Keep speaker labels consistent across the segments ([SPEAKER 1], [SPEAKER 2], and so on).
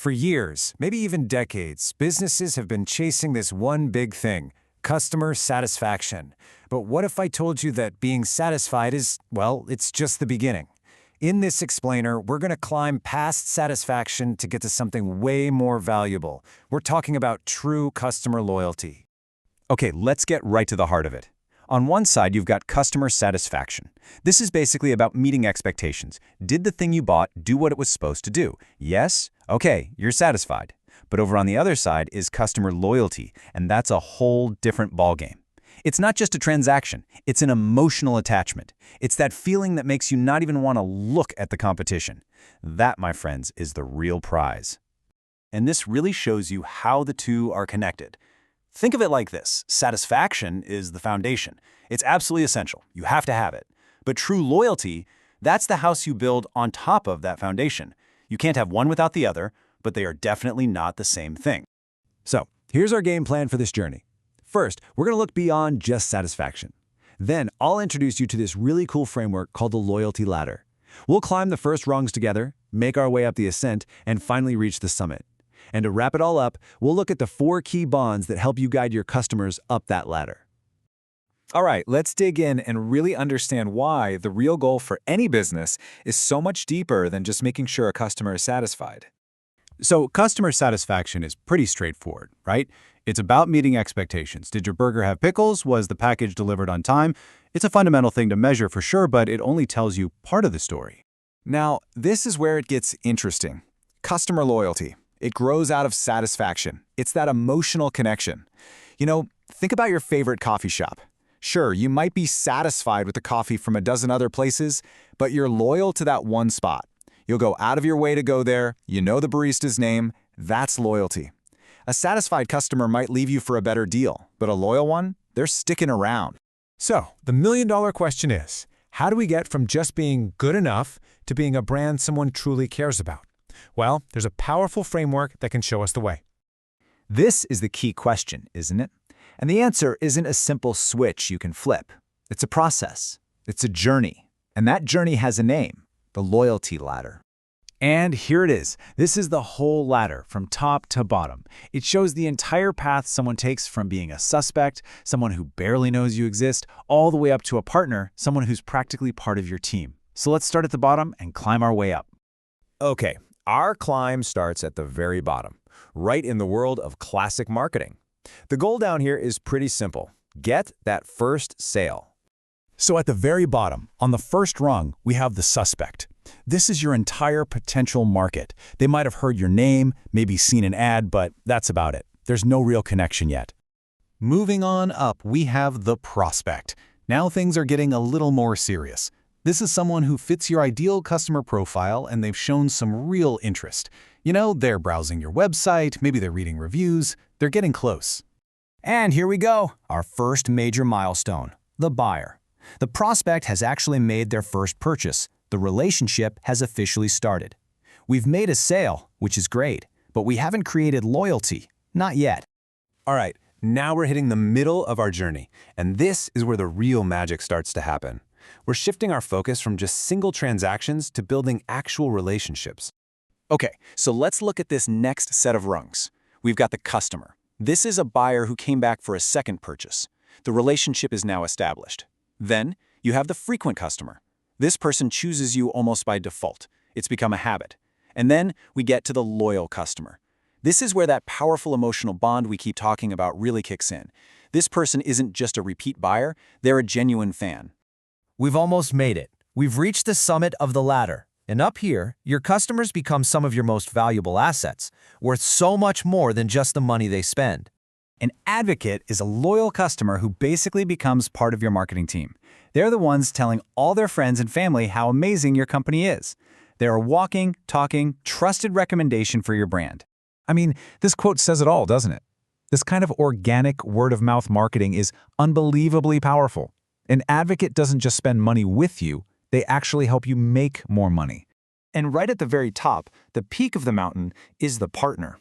[SPEAKER 1] For years, maybe even decades, businesses have been chasing this one big thing: customer satisfaction. But what if I told you that being satisfied is, well, it's just the beginning? In this explainer, we're going to climb past satisfaction to get to something way more valuable. We're talking about true customer loyalty.
[SPEAKER 2] Okay, let's get right to the heart of it. On one side, you've got customer satisfaction. This is basically about meeting expectations. Did the thing you bought do what it was supposed to do? Yes? Okay, you're satisfied. But over on the other side is customer loyalty, and that's a whole different ballgame. It's not just a transaction, it's an emotional attachment. It's that feeling that makes you not even want to look at the competition. That, my friends, is the real prize. And this really shows you how the two are connected. Think of it like this: satisfaction is the foundation. It's absolutely essential. You have to have it. But true loyalty, that's the house you build on top of that foundation. You can't have one without the other, but they are definitely not the same thing.
[SPEAKER 1] So, here's our game plan for this journey. First, we're going to look beyond just satisfaction. Then, I'll introduce you to this really cool framework called the loyalty ladder. We'll climb the first rungs together, make our way up the ascent, and finally reach the summit. And to wrap it all up, we'll look at the 4 key bonds that help you guide your customers up that ladder.
[SPEAKER 3] All right, let's dig in and really understand why the real goal for any business is so much deeper than just making sure a customer is satisfied.
[SPEAKER 2] So customer satisfaction is pretty straightforward, right? It's about meeting expectations. Did your burger have pickles? Was the package delivered on time? It's a fundamental thing to measure for sure, but it only tells you part of the story.
[SPEAKER 3] Now, this is where it gets interesting. Customer loyalty. It grows out of satisfaction. It's that emotional connection. Think about your favorite coffee shop. Sure, you might be satisfied with the coffee from a dozen other places, but you're loyal to that one spot. You'll go out of your way to go there. You know the barista's name. That's loyalty. A satisfied customer might leave you for a better deal, but a loyal one, they're sticking around.
[SPEAKER 1] So, the million-dollar question is, how do we get from just being good enough to being a brand someone truly cares about? Well, there's a powerful framework that can show us the way.
[SPEAKER 4] This is the key question, isn't it? And the answer isn't a simple switch you can flip. It's a process. It's a journey. And that journey has a name: the loyalty ladder.
[SPEAKER 2] And here it is. This is the whole ladder from top to bottom. It shows the entire path someone takes from being a suspect, someone who barely knows you exist, all the way up to a partner, someone who's practically part of your team. So let's start at the bottom and climb our way up.
[SPEAKER 1] Okay, our climb starts at the very bottom, right in the world of classic marketing. The goal down here is pretty simple: get that first sale.
[SPEAKER 2] So at the very bottom, on the first rung, we have the suspect. This is your entire potential market. They might have heard your name, maybe seen an ad, but that's about it. There's no real connection yet. Moving on up, we have the prospect. Now things are getting a little more serious. This is someone who fits your ideal customer profile, and they've shown some real interest. They're browsing your website, maybe they're reading reviews, they're getting close.
[SPEAKER 4] And here we go, our first major milestone: the buyer. The prospect has actually made their first purchase. The relationship has officially started. We've made a sale, which is great, but we haven't created loyalty. Not yet.
[SPEAKER 1] All right, now we're hitting the middle of our journey, and this is where the real magic starts to happen. We're shifting our focus from just single transactions to building actual relationships.
[SPEAKER 3] Okay, so let's look at this next set of rungs. We've got the customer. This is a buyer who came back for a second purchase. The relationship is now established. Then, you have the frequent customer. This person chooses you almost by default. It's become a habit. And then, we get to the loyal customer. This is where that powerful emotional bond we keep talking about really kicks in. This person isn't just a repeat buyer, they're a genuine fan.
[SPEAKER 5] We've almost made it. We've reached the summit of the ladder. And up here, your customers become some of your most valuable assets, worth so much more than just the money they spend.
[SPEAKER 2] An advocate is a loyal customer who basically becomes part of your marketing team. They're the ones telling all their friends and family how amazing your company is. They're a walking, talking, trusted recommendation for your brand.
[SPEAKER 3] I mean, this quote says it all, doesn't it? This kind of organic word-of-mouth marketing is unbelievably powerful. An advocate doesn't just spend money with you, they actually help you make more money. And right at the very top, the peak of the mountain, is the partner.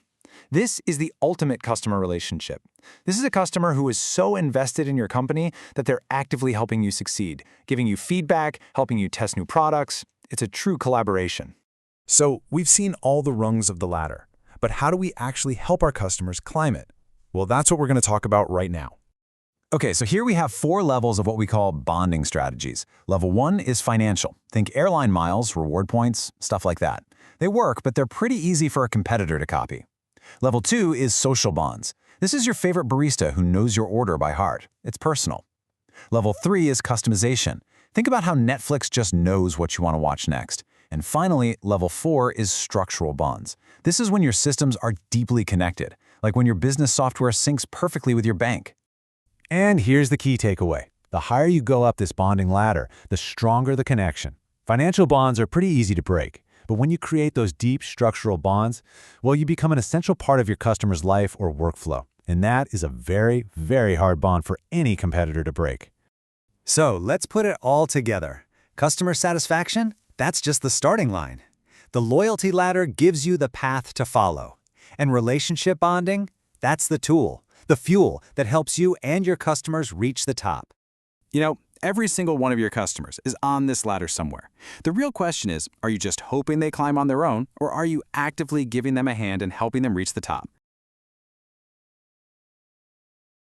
[SPEAKER 3] This is the ultimate customer relationship. This is a customer who is so invested in your company that they're actively helping you succeed, giving you feedback, helping you test new products. It's a true collaboration.
[SPEAKER 1] So, we've seen all the rungs of the ladder.
[SPEAKER 3] But how do we actually help our customers climb it? Well, that's what we're going to talk about right now.
[SPEAKER 2] Okay, so here we have 4 levels of what we call bonding strategies. Level 1 is financial. Think airline miles, reward points, stuff like that. They work, but they're pretty easy for a competitor to copy. Level 2 is social bonds. This is your favorite barista who knows your order by heart. It's personal. Level 3 is customization. Think about how Netflix just knows what you want to watch next. And finally, level 4 is structural bonds. This is when your systems are deeply connected, like when your business software syncs perfectly with your bank.
[SPEAKER 6] And here's the key takeaway. The higher you go up this bonding ladder, the stronger the connection. Financial bonds are pretty easy to break, but when you create those deep structural bonds, well, you become an essential part of your customer's life or workflow. And that is a very, very hard bond for any competitor to break.
[SPEAKER 4] So let's put it all together. Customer satisfaction? That's just the starting line. The loyalty ladder gives you the path to follow. And relationship bonding? That's the tool, the fuel that helps you and your customers reach the top.
[SPEAKER 3] You know, every single one of your customers is on this ladder somewhere. The real question is, are you just hoping they climb on their own, or are you actively giving them a hand and helping them reach the top?